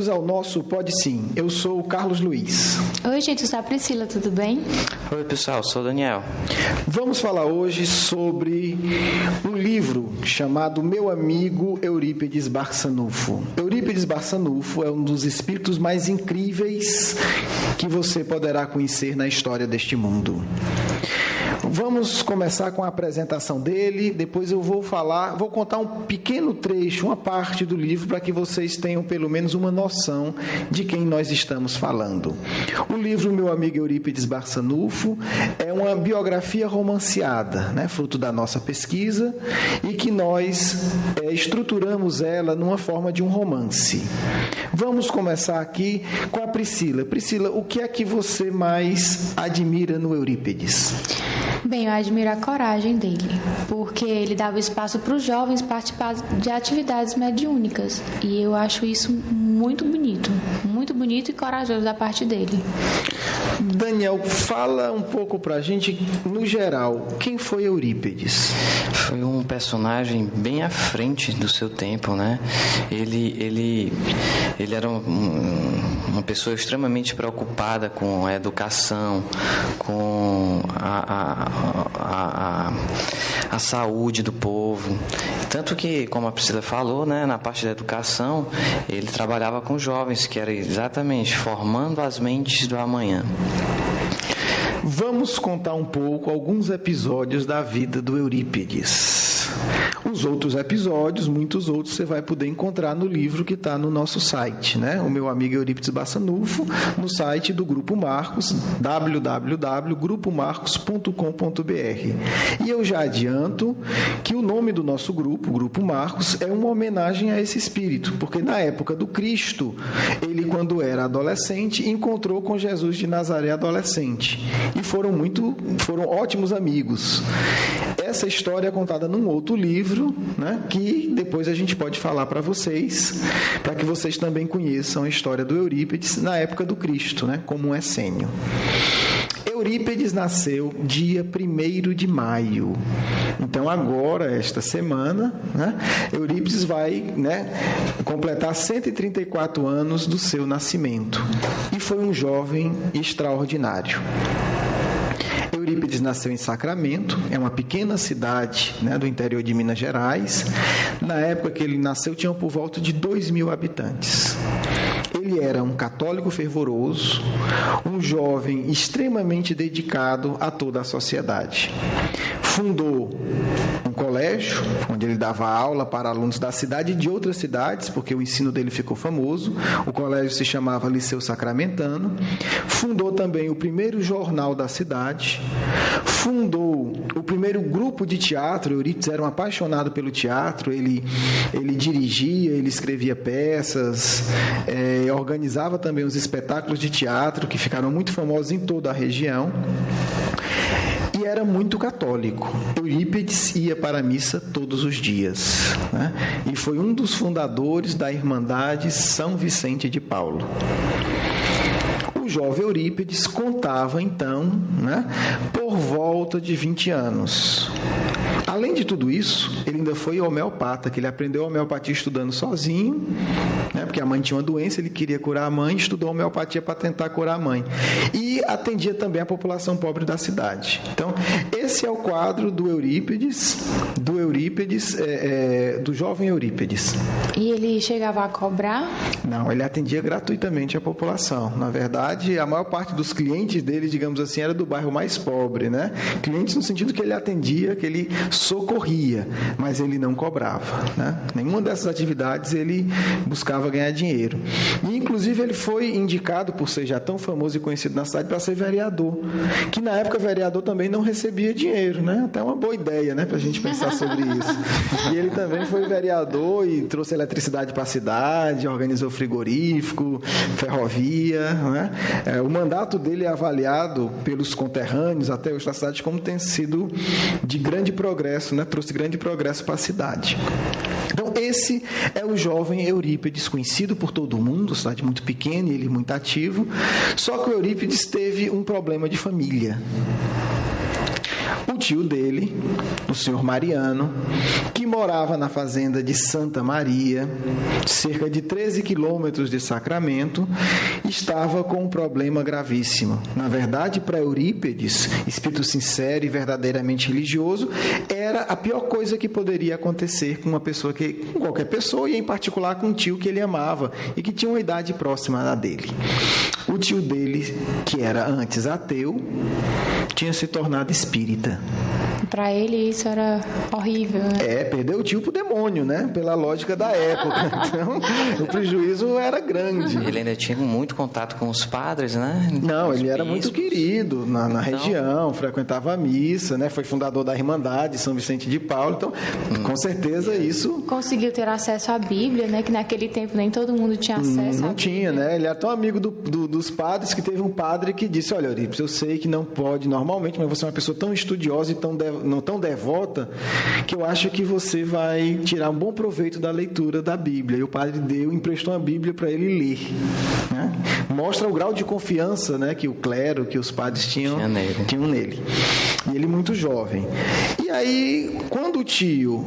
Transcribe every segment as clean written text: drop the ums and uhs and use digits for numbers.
bem-vindos ao nosso Pode Sim. Eu sou o Carlos Luiz. Oi, gente, eu sou a Priscila, tudo bem? Oi, pessoal, eu sou o Daniel. Vamos falar hoje sobre um livro chamado Meu Amigo Eurípides Barçanufo. Eurípides Barçanufo é um dos espíritos mais incríveis que você poderá conhecer na história deste mundo. Vamos começar com a apresentação dele, depois eu vou contar um pequeno trecho, uma parte do livro, para que vocês tenham pelo menos uma noção de quem nós estamos falando. O livro Meu Amigo Eurípides Barçanufo é uma biografia romanceada, né, fruto da nossa pesquisa, e que nós estruturamos ela numa forma de um romance. Vamos começar aqui com a Priscila. Priscila, o que é que você mais admira no Eurípides? Bem, eu admiro a coragem dele, porque ele dava espaço para os jovens participar de atividades mediúnicas. E eu acho isso muito bonito e corajoso da parte dele. Daniel, fala um pouco pra gente, no geral, quem foi Eurípides? Foi um personagem bem à frente do seu tempo, né? Ele era uma pessoa extremamente preocupada com a educação, com a saúde do povo. Tanto que, como a Priscila falou, né, na parte da educação, ele trabalhava com jovens, que era exatamente formando as mentes do amanhã. Vamos contar um pouco alguns episódios da vida do Eurípides. Os outros episódios, muitos outros, você vai poder encontrar no livro que está no nosso site, né? O Meu Amigo Eurípides Barçanufo, no site do Grupo Marcos, www.grupomarcos.com.br. E eu já adianto que o nome do nosso grupo, Grupo Marcos, é uma homenagem a esse espírito, porque na época do Cristo, ele, quando era adolescente, encontrou com Jesus de Nazaré adolescente. E foram ótimos amigos. Essa história é contada num outro livro, né, que depois a gente pode falar para vocês, para que vocês também conheçam a história do Eurípides na época do Cristo, né, como um essênio. Eurípides nasceu dia 1º de maio. Então agora, esta semana, né, Eurípides vai, né, completar 134 anos do seu nascimento. E foi um jovem extraordinário. Eurípides nasceu em Sacramento, é uma pequena cidade, né, do interior de Minas Gerais. Na época que ele nasceu, tinham por volta de 2.000 habitantes. Ele era um católico fervoroso, um jovem extremamente dedicado a toda a sociedade. Fundou um colégio, onde ele dava aula para alunos da cidade e de outras cidades, porque o ensino dele ficou famoso. O colégio se chamava Liceu Sacramentano. Fundou também o primeiro jornal da cidade. Fundou o primeiro grupo de teatro. Eurípides era um apaixonado pelo teatro. Ele dirigia, ele escrevia peças, organizava também os espetáculos de teatro, que ficaram muito famosos em toda a região. E era muito católico. Eurípides ia para a missa todos os dias, né? E foi um dos fundadores da Irmandade São Vicente de Paulo. O jovem Eurípides contava, então, né, por volta de 20 anos. Além de tudo isso, ele ainda foi homeopata, que ele aprendeu a homeopatia estudando sozinho, né, porque a mãe tinha uma doença, ele queria curar a mãe, estudou homeopatia para tentar curar a mãe. E atendia também a população pobre da cidade. Então, esse é o quadro do Eurípides, do jovem Eurípides. E ele chegava a cobrar? Não, ele atendia gratuitamente a população. Na verdade, a maior parte dos clientes dele, digamos assim, era do bairro mais pobre, né? Clientes no sentido que ele atendia, que ele socorria, mas ele não cobrava, né? Nenhuma dessas atividades ele buscava ganhar dinheiro. E, inclusive, ele foi indicado, por ser já tão famoso e conhecido na cidade, para ser vereador, que na época vereador também não recebia dinheiro, né? Até uma boa ideia, né, para a gente pensar sobre isso. E ele também foi vereador e trouxe eletricidade para a cidade, organizou frigorífico, ferrovia, né? O mandato dele é avaliado pelos conterrâneos até hoje da cidade como tem sido de grande progresso, né? Trouxe grande progresso para a cidade. Então, esse é o jovem Eurípides, conhecido por todo mundo, cidade muito pequena e ele muito ativo. Só que o Eurípides teve um problema de família. O tio dele, o senhor Mariano, que morava na fazenda de Santa Maria, cerca de 13 quilômetros de Sacramento, estava com um problema gravíssimo. Na verdade, para Eurípides, espírito sincero e verdadeiramente religioso, era a pior coisa que poderia acontecer com com qualquer pessoa, e em particular com um tio que ele amava e que tinha uma idade próxima da dele. O tio dele, que era antes ateu, tinha se tornado espírita. Para ele isso era horrível, né? Perdeu o tio pro demônio, né? Pela lógica da época. Então, o prejuízo era grande. Ele ainda tinha muito contato com os padres, né? Não, ele era muito querido na região, frequentava a missa, né? Foi fundador da Irmandade São Vicente de Paulo. Então, com certeza isso... Conseguiu ter acesso à Bíblia, né? Que naquele tempo nem todo mundo tinha acesso à Bíblia. Não tinha, né? Ele era tão amigo dos padres que teve um padre que disse: olha, Eurípides, eu sei que não pode normalmente, mas você é uma pessoa tão estudiosa e tão devota, que eu acho que você vai tirar um bom proveito da leitura da Bíblia. E o padre emprestou uma Bíblia para ele ler, né? Mostra o grau de confiança, né, que o clero, que os padres tinham nele. E ele muito jovem. E aí, quando o tio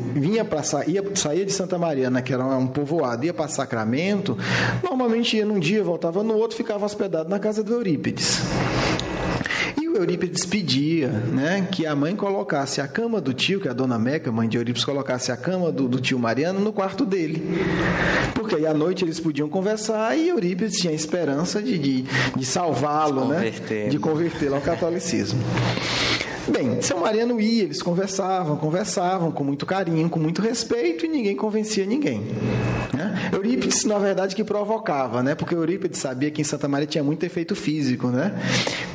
saía de Santa Mariana, que era um povoado, ia para Sacramento, normalmente ia num dia, voltava no outro, ficava hospedado na casa do Eurípides. E o Eurípides pedia, né, que a mãe colocasse a cama do tio, que a dona Meca, mãe de Eurípides, colocasse a cama do tio Mariano no quarto dele. Porque aí à noite eles podiam conversar e Eurípides tinha a esperança de salvá-lo, né, de convertê-lo ao catolicismo. Bem, seu Mariano ia, eles conversavam com muito carinho, com muito respeito, e ninguém convencia ninguém, né? Eurípides, na verdade, que provocava, né? Porque Eurípides sabia que em Santa Maria tinha muito efeito físico, né?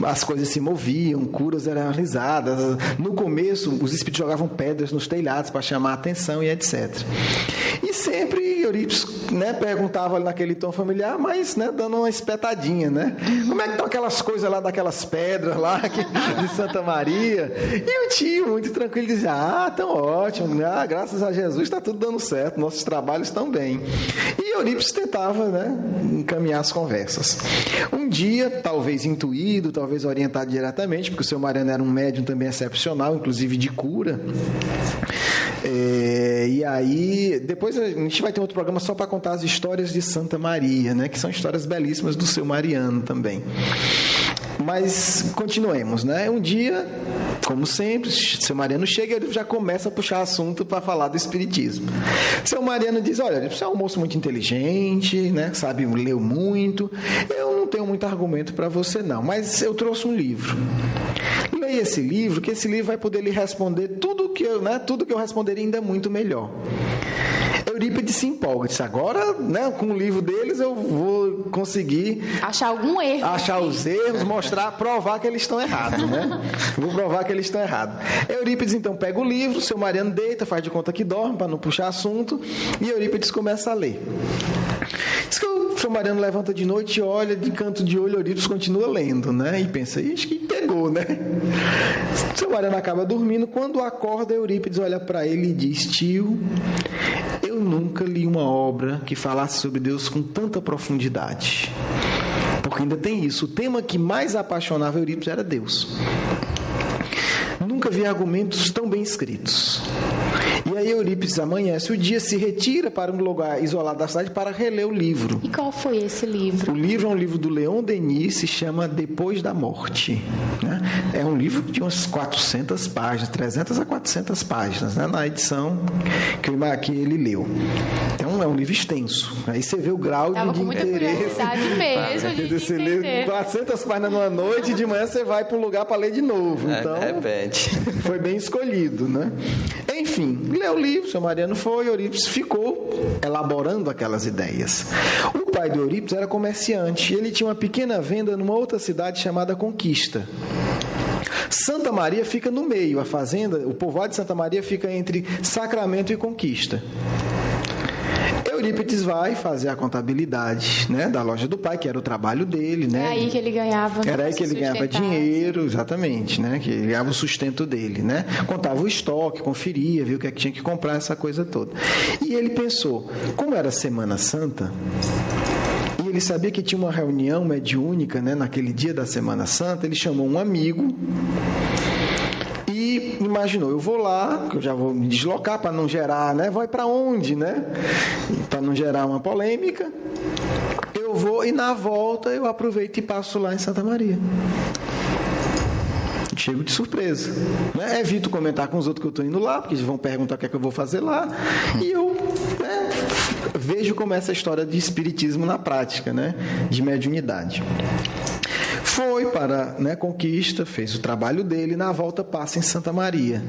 As coisas se moviam, curas eram realizadas. No começo, os espíritos jogavam pedras nos telhados para chamar a atenção e etc. E sempre Eurípides, né, perguntava naquele tom familiar, mas, né, dando uma espetadinha, né? Como é que estão aquelas coisas lá, daquelas pedras lá de Santa Maria? E o tio, muito tranquilo, dizia: estão ótimo, né? Graças a Jesus está tudo dando certo, nossos trabalhos estão bem. E Eurípides tentava, né, encaminhar as conversas. Um dia, talvez intuído, talvez orientado diretamente, porque o seu Mariano era um médium também excepcional, inclusive de cura. E aí, depois a gente vai ter outro programa só para contar as histórias de Santa Maria, né, que são histórias belíssimas do seu Mariano também. Mas continuemos, né? Um dia, como sempre, seu Mariano chega e ele já começa a puxar assunto para falar do espiritismo. Seu Mariano diz: olha, você é um moço muito inteligente, né? Sabe, leu muito. Eu não tenho muito argumento para você, não, mas eu trouxe um livro. Leia esse livro, que esse livro vai poder lhe responder tudo que eu responderia ainda muito melhor. Eurípides se empolga, disse: agora, né, com o livro deles eu vou conseguir achar algum erro. Achar os erros, provar que eles estão errados, né? Vou provar que eles estão errados. Eurípides então pega o livro, seu Mariano deita, faz de conta que dorme para não puxar assunto, e Eurípides começa a ler. Diz que o seu Mariano levanta de noite e olha, de canto de olho, Eurípides continua lendo, né? E pensa: acho que pegou, né? Seu Mariano acaba dormindo. Quando acorda, Eurípides olha para ele e diz: tio, eu nunca li uma obra que falasse sobre Deus com tanta profundidade. Porque ainda tem isso, o tema que mais apaixonava Eurípides era Deus. Nunca vi argumentos tão bem escritos. E aí Eurípides amanhece o dia, se retira para um lugar isolado da cidade para reler o livro. E qual foi esse livro? O livro é um livro do Leon Denis, se chama Depois da Morte, né? É um livro de umas 400 páginas, 300 a 400 páginas, né? Na edição que ele leu. Então é um livro extenso. Aí você vê o grau de interesse. Mesmo de você lê 400 páginas numa noite e de manhã você vai para um lugar para ler de novo. Então, foi bem escolhido, né? Enfim, leu o livro, seu Mariano foi, Eurípides ficou elaborando aquelas ideias. O pai do Eurípides era comerciante e ele tinha uma pequena venda numa outra cidade chamada Conquista. Santa Maria fica no meio, a fazenda, o povoado de Santa Maria fica entre Sacramento e Conquista. Eurípides vai fazer a contabilidade, né, da loja do pai, que era o trabalho dele, né? É aí que ele ganhava. Era aí que ele ganhava dinheiro, exatamente, né? Que ele ganhava o sustento dele, né? Contava o estoque, conferia, viu o que é que tinha que comprar, essa coisa toda. E ele pensou, como era Semana Santa, e ele sabia que tinha uma reunião mediúnica, né, naquele dia da Semana Santa, ele chamou um amigo e e imaginou, eu vou lá, eu já vou me deslocar para não gerar, né? Vai para onde, né? Para não gerar uma polêmica. Eu vou e na volta eu aproveito e passo lá em Santa Maria. Chego de surpresa, né? Evito comentar com os outros que eu estou indo lá, porque eles vão perguntar o que é que eu vou fazer lá, e eu, né, vejo como essa história de espiritismo na prática, né, de mediunidade. Foi para, né, Conquista, fez o trabalho dele, na volta passa em Santa Maria.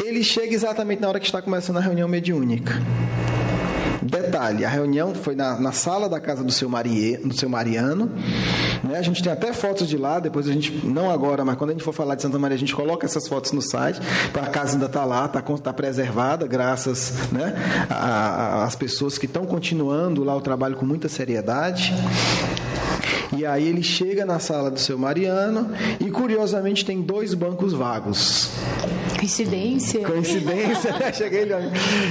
Ele chega exatamente na hora que está começando a reunião mediúnica. Detalhe, a reunião foi na sala da casa do seu Mariano, né? A gente tem até fotos de lá, depois a gente, não agora, mas quando a gente for falar de Santa Maria, a gente coloca essas fotos no site, a casa ainda está lá, está preservada, graças, né, às pessoas que estão continuando lá o trabalho com muita seriedade. E aí ele chega na sala do seu Mariano e, curiosamente, tem 2 bancos vagos. Coincidência, né? Cheguei,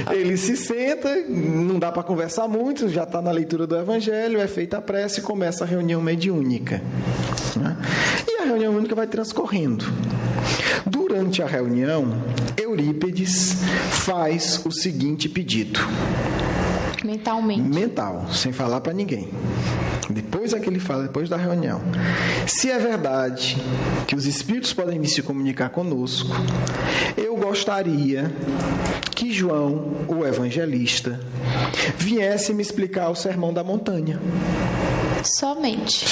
ele se senta, não dá para conversar muito, já está na leitura do Evangelho, é feita a prece e começa a reunião mediúnica. Né? E a reunião mediúnica vai transcorrendo. Durante a reunião, Eurípides faz o seguinte pedido. Mental, sem falar para ninguém. Depois é que ele fala, depois da reunião. Se é verdade que os espíritos podem vir se comunicar conosco, eu gostaria que João, o evangelista, viesse me explicar o Sermão da Montanha. Somente,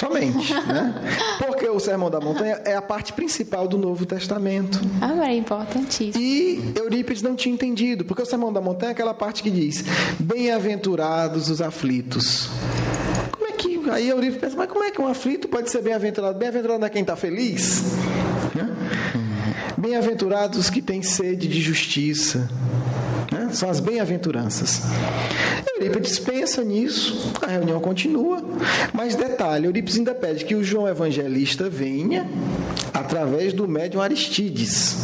né? Porque o Sermão da Montanha é a parte principal do Novo Testamento. É importantíssimo. E Eurípides não tinha entendido, porque o Sermão da Montanha é aquela parte que diz: bem-aventurados os aflitos. Aí Eurípides pensa, mas como é que um aflito pode ser bem-aventurado? Bem-aventurado é quem está feliz? Né? Bem-aventurados os que têm sede de justiça. Né? São as bem-aventuranças. Eurípides pensa nisso, a reunião continua, mas detalhe, Eurípides ainda pede que o João Evangelista venha através do médium Aristides.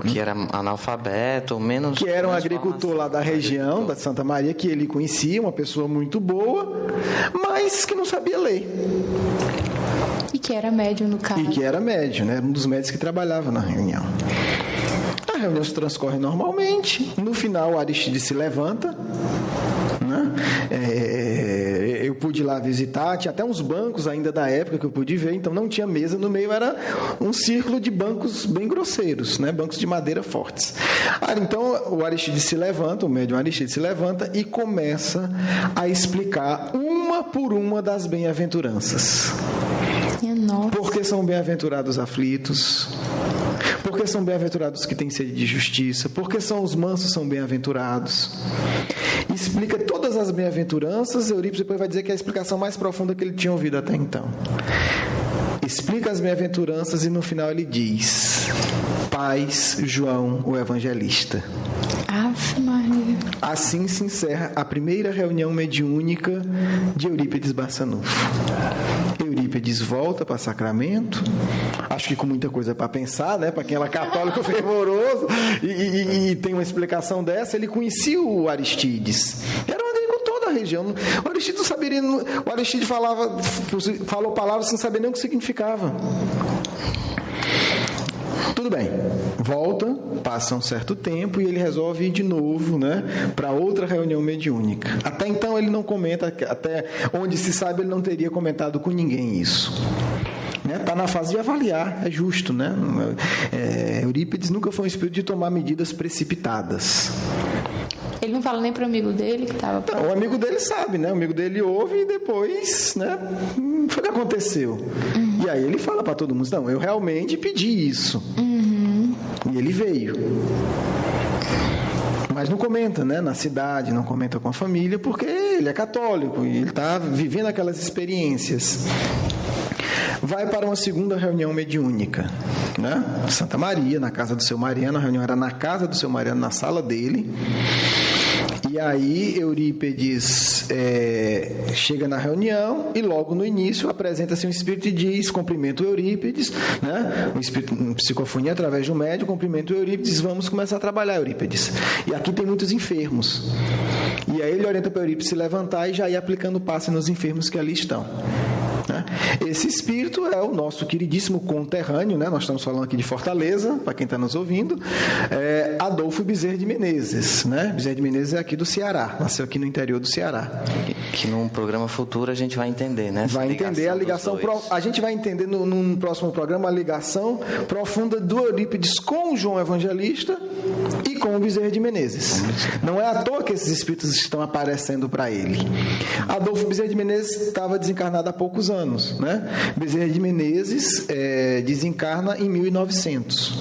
Que era analfabeto, menos... Que era um agricultor lá da região, da Santa Maria, que ele conhecia, uma pessoa muito boa, mas que não sabia ler. E que era médium, no caso. E que era médium, né? Um dos médicos que trabalhava na reunião. A reunião se transcorre normalmente. No final, o Aristides se levanta, né? Eu pude ir lá visitar, tinha até uns bancos ainda da época que eu pude ver, então não tinha mesa, no meio era um círculo de bancos bem grosseiros, né? Bancos de madeira fortes. Então o Aristides se levanta, o médium Aristides se levanta e começa a explicar uma por uma das bem-aventuranças. Porque são bem-aventurados aflitos, porque são bem-aventurados que têm sede de justiça, porque são os mansos, são bem-aventurados. Explica todas as bem-aventuranças. Eurípides depois vai dizer que é a explicação mais profunda que ele tinha ouvido até então. Explica as bem-aventuranças e no final ele diz: paz, João, o evangelista. Ave Maria. Assim se encerra a primeira reunião mediúnica de Eurípides Barçanufo. Eurípides volta para Sacramento, acho que com muita coisa para pensar, né? Para quem era católico fervoroso e tem uma explicação dessa. Ele conhecia o Aristides, era um agricultor da região. O Aristides não saberia, o Aristides falou palavras sem saber nem o que significava. Tudo bem, volta, passa um certo tempo e ele resolve ir de novo, né, para outra reunião mediúnica. Até então ele não comenta, até onde se sabe ele não teria comentado com ninguém isso. Está na fase de avaliar, é justo, né? Eurípides nunca foi um espírito de tomar medidas precipitadas. Ele não fala nem para o amigo dele que estava... Não, o amigo dele sabe, né? O amigo dele ouve e depois, né? Foi o que aconteceu. E aí ele fala para todo mundo: não, eu realmente pedi isso. E ele veio. Mas não comenta, né? Na cidade, não comenta com a família, porque ele é católico e ele está vivendo aquelas experiências. Vai para uma segunda reunião mediúnica, né? Santa Maria, na casa do seu Mariano. A reunião era na casa do seu Mariano, na sala dele. E aí Eurípides chega na reunião e logo no início apresenta-se um espírito e diz: cumprimento Eurípides, né? Um espírito, uma psicofonia através de um médium, cumprimento Eurípides, vamos começar a trabalhar, Eurípides. E aqui tem muitos enfermos. E aí ele orienta para Eurípides se levantar e já ir aplicando passe nos enfermos que ali estão. Esse espírito é o nosso queridíssimo conterrâneo, né? Nós estamos falando aqui de Fortaleza, para quem está nos ouvindo, Adolfo Bezerra de Menezes, né? Bezerra de Menezes é aqui do Ceará, nasceu aqui no interior do Ceará. Que num programa futuro a gente vai entender, né? Vai entender a ligação, a gente vai entender num próximo programa a ligação profunda do Eurípides com o João Evangelista e com o Bezerra de Menezes. Não é à toa que esses espíritos estão aparecendo para ele. Adolfo Bezerra de Menezes estava desencarnado há poucos anos, né? Bezerra de Menezes desencarna em 1900.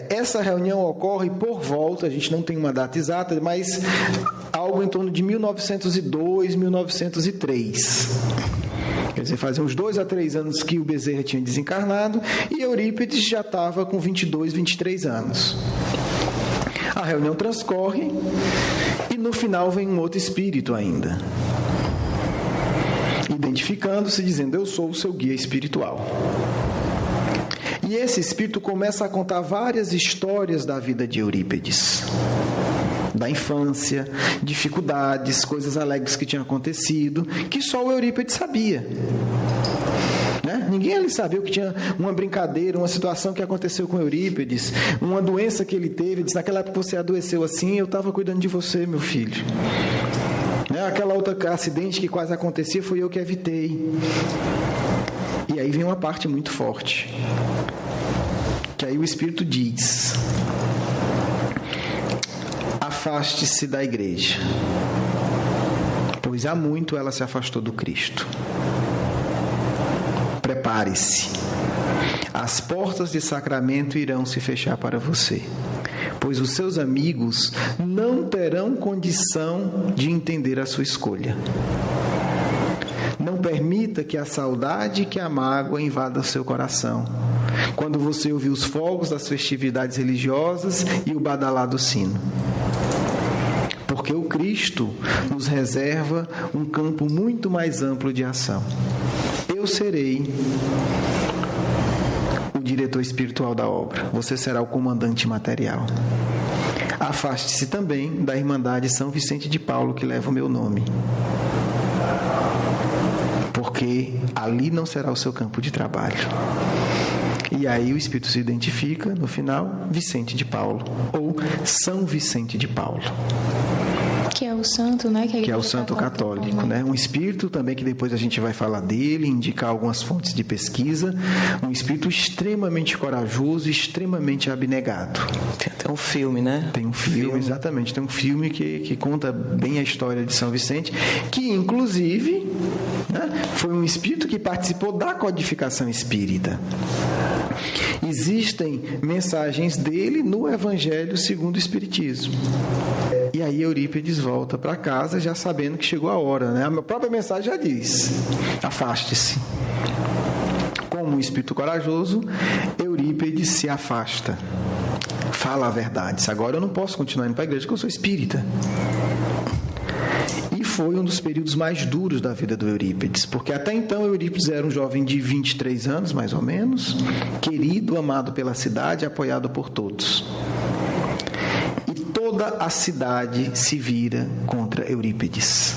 Essa reunião ocorre por volta, a gente não tem uma data exata, mas algo em torno de 1902, 1903. Quer dizer, fazia uns 2 a 3 anos que o Bezerra tinha desencarnado e Eurípides já estava com 22, 23 anos. A reunião transcorre e no final vem um outro espírito ainda, identificando-se, dizendo: eu sou o seu guia espiritual. E esse espírito começa a contar várias histórias da vida de Eurípides, da infância, dificuldades, coisas alegres que tinham acontecido, que só o Eurípides sabia. Né? Ninguém ali sabia que tinha uma brincadeira, uma situação que aconteceu com Eurípides, uma doença que ele teve. Ele disse: naquela época você adoeceu assim, eu estava cuidando de você, meu filho. Aquela outra acidente que quase acontecia, foi eu que evitei. E aí vem uma parte muito forte, que aí o Espírito diz: afaste-se da igreja, pois há muito ela se afastou do Cristo. Prepare-se, as portas de sacramento irão se fechar para você, pois os seus amigos não terão condição de entender a sua escolha. Não permita que a saudade e que a mágoa invada o seu coração, quando você ouvir os fogos das festividades religiosas e o badalar do sino. Porque o Cristo nos reserva um campo muito mais amplo de ação. Eu serei o diretor espiritual da obra, você será o comandante material. Afaste-se também da Irmandade São Vicente de Paulo, que leva o meu nome, porque ali não será o seu campo de trabalho. E aí o Espírito se identifica, no final, Vicente de Paulo, ou São Vicente de Paulo. Que é o santo, né? Que é o santo católico, né? Um espírito também que depois a gente vai falar dele, indicar algumas fontes de pesquisa. Um espírito extremamente corajoso, extremamente abnegado. Tem até um filme, né? Tem um filme, exatamente. Tem um filme que conta bem a história de São Vicente, que inclusive, né, foi um espírito que participou da codificação espírita. Existem mensagens dele no Evangelho segundo o Espiritismo. E aí Eurípides volta para casa já sabendo que chegou a hora, né? A própria mensagem já diz: afaste-se. Como um espírito corajoso, Eurípides se afasta. Fala a verdade. Agora eu não posso continuar indo para a igreja porque eu sou espírita. E foi um dos períodos mais duros da vida do Eurípides, porque até então Eurípides era um jovem de 23 anos, mais ou menos, querido, amado pela cidade, apoiado por todos. Toda a cidade se vira contra Eurípides.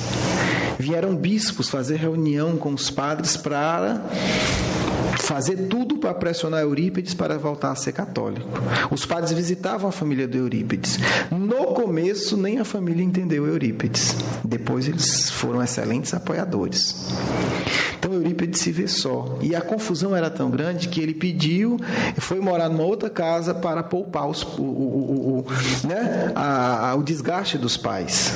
Vieram bispos fazer reunião com os padres para fazer tudo para pressionar Eurípides para voltar a ser católico. Os padres visitavam a família de Eurípides. No começo, nem a família entendeu Eurípides. Depois, eles foram excelentes apoiadores. Então, Eurípides se vê só. E a confusão era tão grande que ele pediu, foi morar numa outra casa para poupar o desgaste dos pais.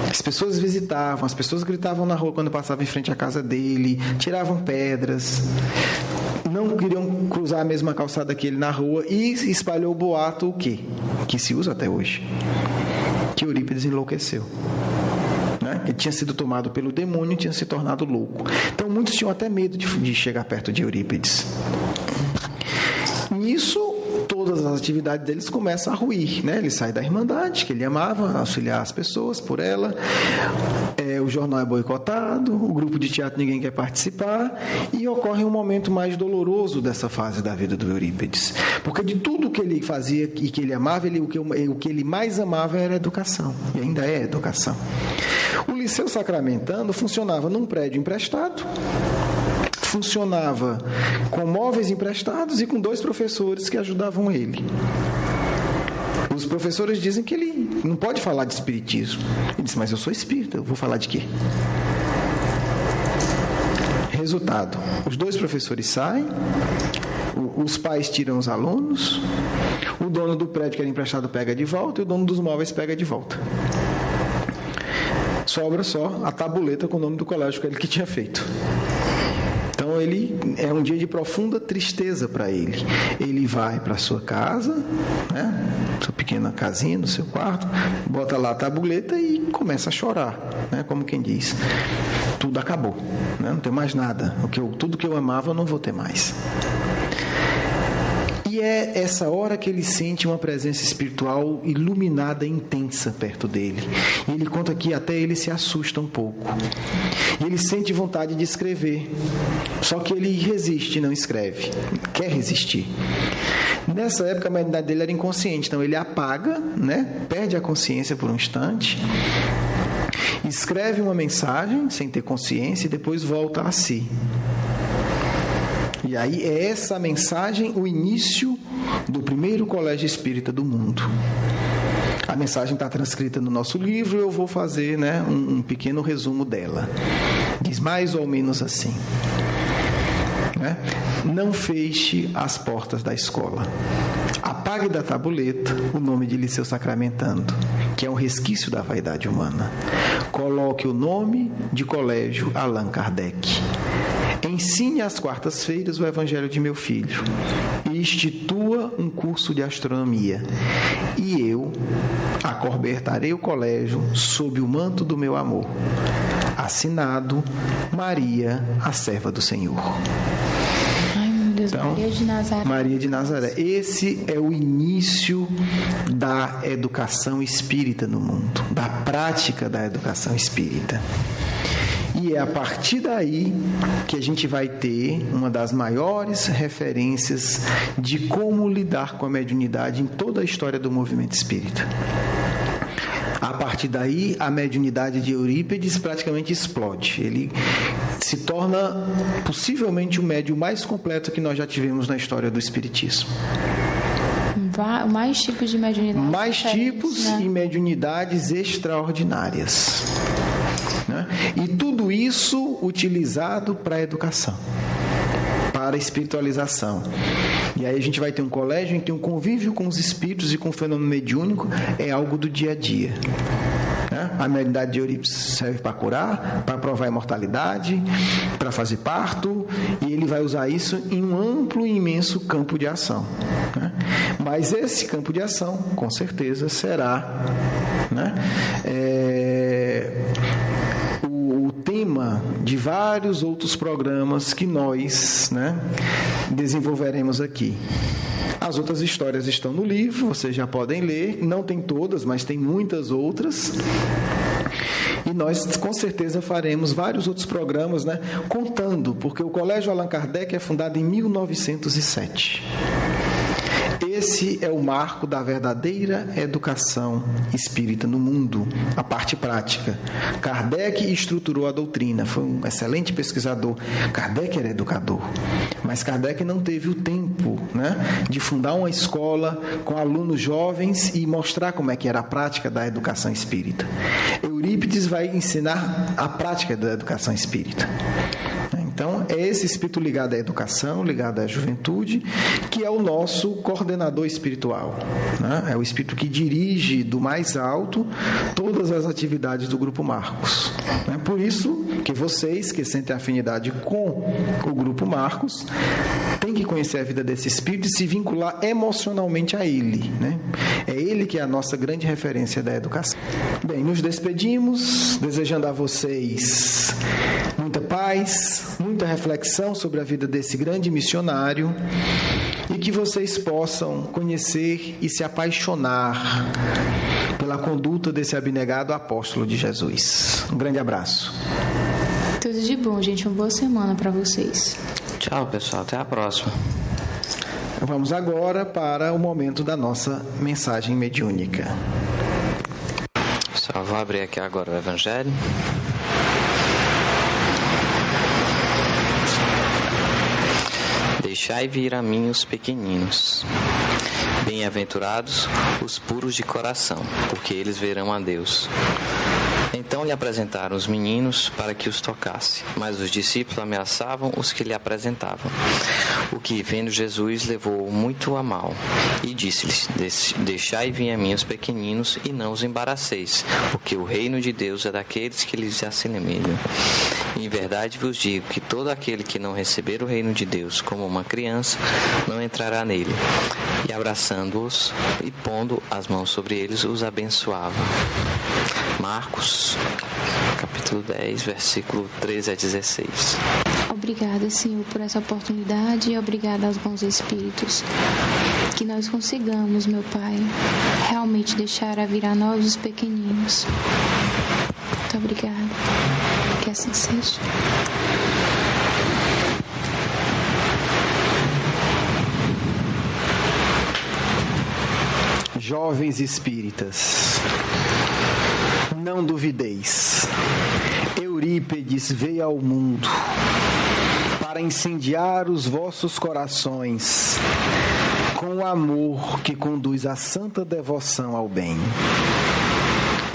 As pessoas visitavam, as pessoas gritavam na rua quando passavam em frente à casa dele, tiravam pedras, não queriam cruzar a mesma calçada que ele na rua, e espalhou o boato, o quê? Que se usa até hoje, que Eurípides enlouqueceu. Ele tinha sido tomado pelo demônio e tinha se tornado louco. Então muitos tinham até medo de chegar perto de Eurípides. Nisso, todas as atividades deles começam a ruir, né? Ele sai da Irmandade, que ele amava, auxiliar as pessoas por ela. o jornal é boicotado, o grupo de teatro ninguém quer participar, e ocorre um momento mais doloroso dessa fase da vida do Eurípides. Porque de tudo que ele fazia e que ele amava, o que ele mais amava era a educação, e ainda é a educação. O Liceu Sacramentano funcionava num prédio emprestado, funcionava com móveis emprestados e com 2 professores que ajudavam ele. Os professores dizem que ele não pode falar de espiritismo. Ele disse, mas eu sou espírita, eu vou falar de quê? Resultado, os 2 professores saem, os pais tiram os alunos, o dono do prédio que era emprestado pega de volta e o dono dos móveis pega de volta. Sobra só a tabuleta com o nome do colégio que ele que tinha feito. Então é um dia de profunda tristeza para ele. Ele vai para sua casa, né, sua pequena casinha, no seu quarto, bota lá a tabuleta e começa a chorar, né, como quem diz, tudo acabou, né, não tem mais nada, tudo que eu amava eu não vou ter mais. E é essa hora que ele sente uma presença espiritual iluminada e intensa perto dele. E ele conta que até ele se assusta um pouco. E ele sente vontade de escrever. Só que ele resiste, não escreve. Quer resistir. Nessa época a mediunidade dele era inconsciente. Então ele apaga, né? Perde a consciência por um instante. Escreve uma mensagem sem ter consciência e depois volta a si. E aí é essa mensagem o início do primeiro colégio espírita do mundo. A mensagem está transcrita no nosso livro e eu vou fazer, né, um pequeno resumo dela. Diz mais ou menos assim, né? Não feche as portas da escola. Apague da tabuleta o nome de Liceu Sacramentano, que é um resquício da vaidade humana. Coloque o nome de Colégio Allan Kardec. Ensine às quartas-feiras o Evangelho de meu filho e institua um curso de astronomia. E eu acobertarei o colégio sob o manto do meu amor. Assinado, Maria, a serva do Senhor. Ai, meu Deus, então, Maria de Nazaré. Maria de Nazaré. Esse é o início da educação espírita no mundo, da prática da educação espírita. E é a partir daí que a gente vai ter uma das maiores referências de como lidar com a mediunidade em toda a história do movimento espírita. A partir daí, a mediunidade de Eurípides praticamente explode. Ele se torna possivelmente o médium mais completo que nós já tivemos na história do espiritismo. Mais tipos de mediunidade. Mais tipos, né? E mediunidades extraordinárias. Né? E tudo isso utilizado para a educação, para a espiritualização. E aí a gente vai ter um colégio em que um convívio com os espíritos e com o fenômeno mediúnico é algo do dia a dia. A mediunidade de Eurípides serve para curar, para provar a imortalidade, para fazer parto, e ele vai usar isso em um amplo e imenso campo de ação. Mas esse campo de ação, com certeza, será, né, o tema de vários outros programas que nós, né, desenvolveremos aqui. As outras histórias estão no livro, vocês já podem ler. Não tem todas, mas tem muitas outras. E nós, com certeza, faremos vários outros programas, né, contando, porque o Colégio Allan Kardec é fundado em 1907. Esse é o marco da verdadeira educação espírita no mundo, a parte prática. Kardec estruturou a doutrina, foi um excelente pesquisador. Kardec era educador, mas Kardec não teve o tempo, né, de fundar uma escola com alunos jovens e mostrar como é que era a prática da educação espírita. Eurípides vai ensinar a prática da educação espírita. Então, é esse espírito ligado à educação, ligado à juventude, que é o nosso coordenador espiritual, né? É o espírito que dirige do mais alto todas as atividades do Grupo Marcos. É por isso que vocês, que sentem afinidade com o Grupo Marcos, têm que conhecer a vida desse espírito e se vincular emocionalmente a ele, né? É ele que é a nossa grande referência da educação. Bem, nos despedimos, desejando a vocês muita paz, muita reflexão sobre a vida desse grande missionário e que vocês possam conhecer e se apaixonar pela conduta desse abnegado apóstolo de Jesus. Um grande abraço. Tudo de bom, gente. Uma boa semana para vocês. Tchau, pessoal. Até a próxima. Vamos agora para o momento da nossa mensagem mediúnica. Só vou abrir aqui agora o Evangelho. Deixai vir a mim os pequeninos. Bem-aventurados os puros de coração, porque eles verão a Deus. Então lhe apresentaram os meninos para que os tocasse, mas os discípulos ameaçavam os que lhe apresentavam. O que, vendo Jesus, levou muito a mal, e disse-lhes: Deixai vir a mim os pequeninos, e não os embaraceis, porque o reino de Deus é daqueles que lhes assemelham. Em verdade vos digo que todo aquele que não receber o reino de Deus como uma criança, não entrará nele. E abraçando-os e pondo as mãos sobre eles, os abençoava. Marcos, capítulo 10, versículo 13 a 16. Obrigada, Senhor, por essa oportunidade e obrigada aos bons espíritos. Que nós consigamos, meu Pai, realmente deixar a vir a nós os pequeninos. Muito obrigada. Que assim seja. Jovens espíritas, não duvideis. Eurípedes veio ao mundo para incendiar os vossos corações com o amor que conduz à santa devoção ao bem.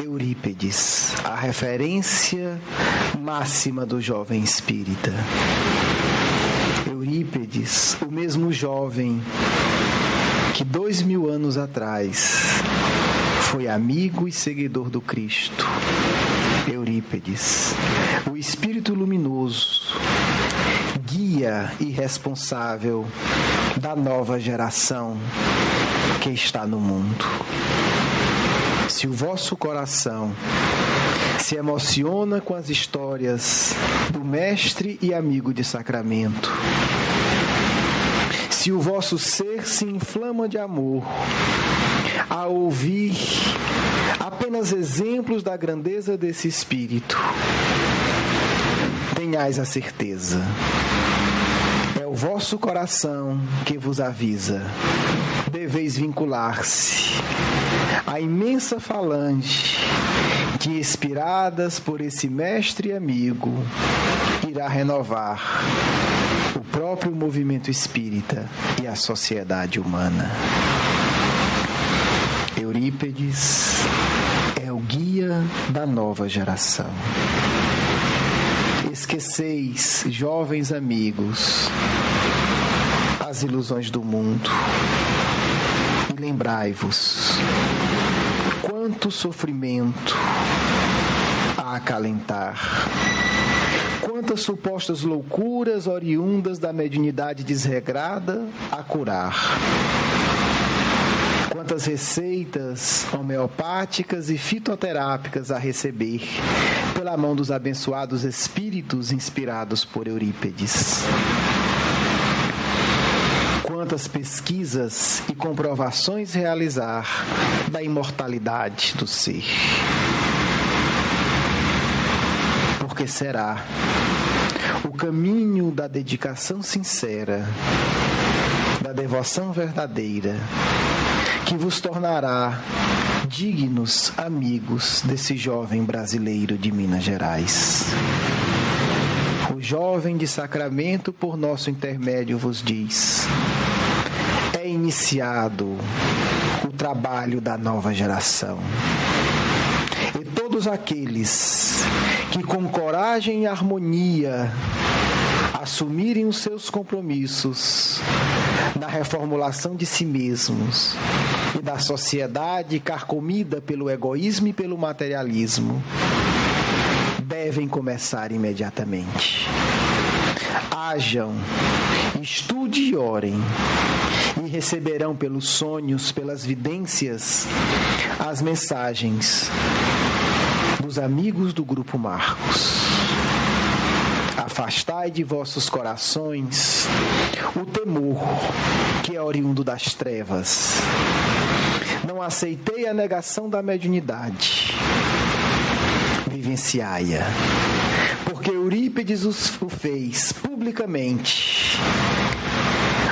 Eurípedes, a referência máxima do jovem espírita. Eurípedes, o mesmo jovem que 2000 anos atrás foi amigo e seguidor do Cristo. Eurípedes, o espírito luminoso, guia e responsável da nova geração que está no mundo. Se o vosso coração se emociona com as histórias do mestre e amigo de Sacramento, se o vosso ser se inflama de amor a ouvir apenas exemplos da grandeza desse Espírito, tenhais a certeza, é o vosso coração que vos avisa. Deveis vincular-se à imensa falange que, inspiradas por esse mestre e amigo, irá renovar o próprio movimento espírita e a sociedade humana. Eurípedes é o guia da nova geração. Esqueceis, jovens amigos, as ilusões do mundo e lembrai-vos quanto sofrimento a acalentar, quantas supostas loucuras oriundas da mediunidade desregrada a curar, quantas receitas homeopáticas e fitoterápicas a receber pela mão dos abençoados espíritos inspirados por Eurípedes. Quantas pesquisas e comprovações realizar da imortalidade do ser. Porque será o caminho da dedicação sincera, da devoção verdadeira, que vos tornará dignos amigos desse jovem brasileiro de Minas Gerais. O jovem de Sacramento, por nosso intermédio, vos diz: é iniciado o trabalho da nova geração. E todos aqueles que com coragem e harmonia assumirem os seus compromissos na reformulação de si mesmos e da sociedade carcomida pelo egoísmo e pelo materialismo, devem começar imediatamente. Hajam, estudem e orem, e receberão pelos sonhos, pelas vidências, as mensagens dos amigos do Grupo Marcos. A Afastai de vossos corações o temor que é oriundo das trevas. Não aceitei a negação da mediunidade. Vivenciai-a. Porque Eurípides o fez publicamente,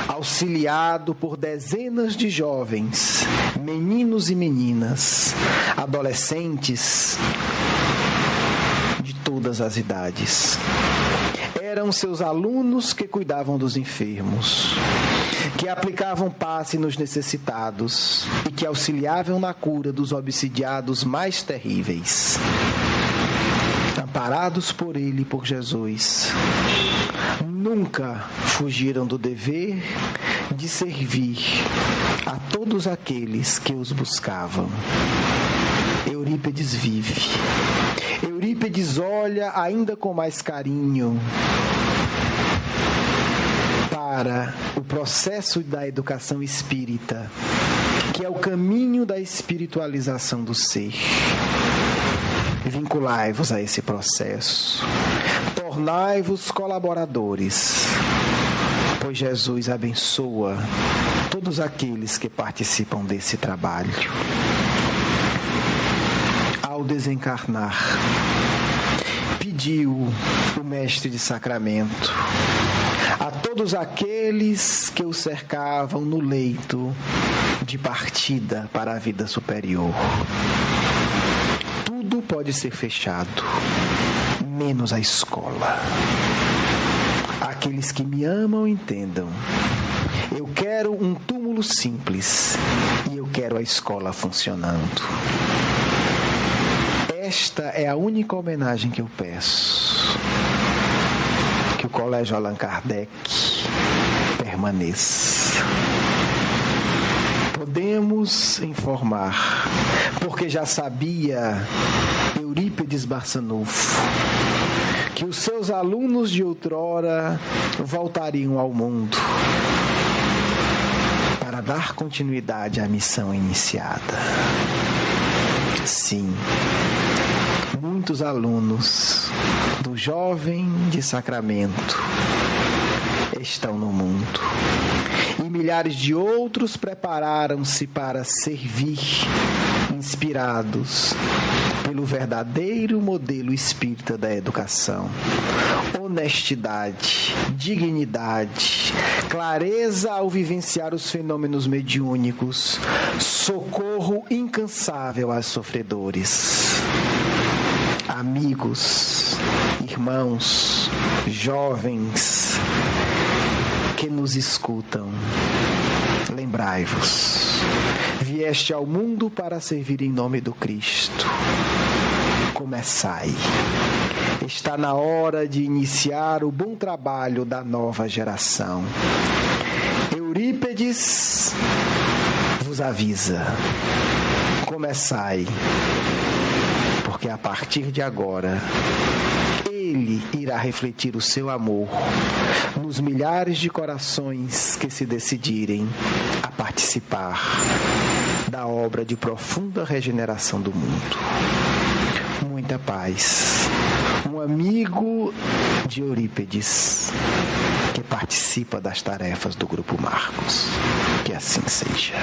auxiliado por dezenas de jovens, meninos e meninas, adolescentes de todas as idades. Eram seus alunos que cuidavam dos enfermos, que aplicavam passe nos necessitados e que auxiliavam na cura dos obsidiados mais terríveis. Amparados por ele e por Jesus, nunca fugiram do dever de servir a todos aqueles que os buscavam. Eurípides vive. Eurípides olha ainda com mais carinho para o processo da educação espírita, que é o caminho da espiritualização do ser. Vinculai-vos a esse processo. Tornai-vos colaboradores, pois Jesus abençoa todos aqueles que participam desse trabalho. Ao desencarnar, pediu o mestre de sacramento a todos aqueles que o cercavam no leito de partida para a vida superior: tudo pode ser fechado, menos a escola. Aqueles que me amam entendam. Eu quero um túmulo simples e eu quero a escola funcionando. Esta é a única homenagem que eu peço. Que o Colégio Allan Kardec permaneça. Podemos informar, porque já sabia Eurípides Barçanufo, que os seus alunos de outrora voltariam ao mundo para dar continuidade à missão iniciada. Sim, muitos alunos do Jovem de Sacramento estão no mundo e milhares de outros prepararam-se para servir, inspirados pelo verdadeiro modelo espírita da educação. Honestidade, dignidade, clareza ao vivenciar os fenômenos mediúnicos, socorro incansável aos sofredores. Amigos, irmãos, jovens que nos escutam, lembrai-vos, vieste ao mundo para servir em nome do Cristo. Começai. Está na hora de iniciar o bom trabalho da nova geração. Eurípides vos avisa. Começai, porque a partir de agora ele irá refletir o seu amor nos milhares de corações que se decidirem a participar da obra de profunda regeneração do mundo. Muita paz. Um amigo de Eurípides que participa das tarefas do Grupo Marcos. Que assim seja.